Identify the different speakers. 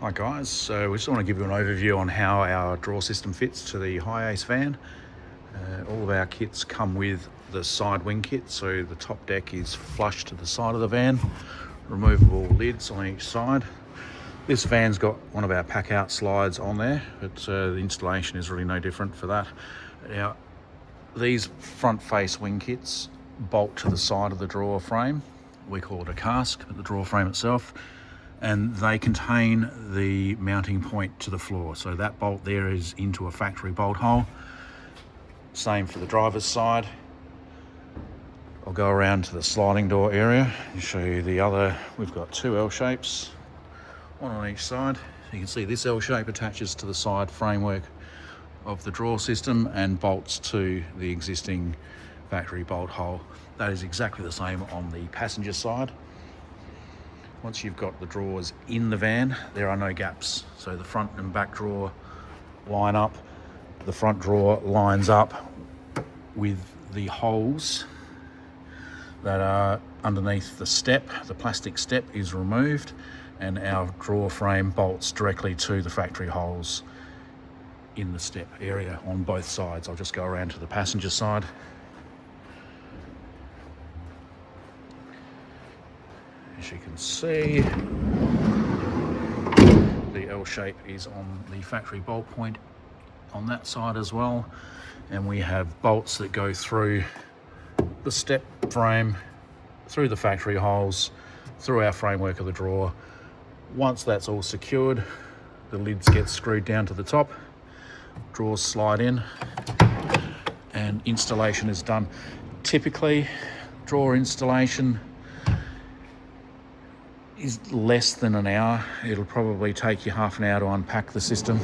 Speaker 1: Hi guys, so we just want to give you an overview on how our drawer system fits to the HiAce van. All of our kits come with the side wing kit, so the top deck is flush to the side of the van, removable lids on each side. This van's got one of our pack out slides on there, but the installation is really no different for that. Now, these front face wing kits bolt to the side of the drawer frame. We call it a cask, but the drawer frame itself, and they contain the mounting point to the floor. So that bolt there is into a factory bolt hole. Same for the driver's side. I'll go around to the sliding door area and show you the other. We've got two L shapes, one on each side. You can see this L shape attaches to the side framework of the drawer system and bolts to the existing factory bolt hole. That is exactly the same on the passenger side. Once you've got the drawers in the van, there are no gaps. So the front and back drawer line up. The front drawer lines up with the holes that are underneath the step. The plastic step is removed and our drawer frame bolts directly to the factory holes in the step area on both sides. I'll just go around to the passenger side. As you can see, the L shape is on the factory bolt point on that side as well, and we have bolts that go through the step frame, through the factory holes, through our framework of the drawer. Once that's all secured, the lids get screwed down to the top, drawers slide in, and installation is done. Typically, drawer installation is less than an hour. It'll probably take you half an hour to unpack the system.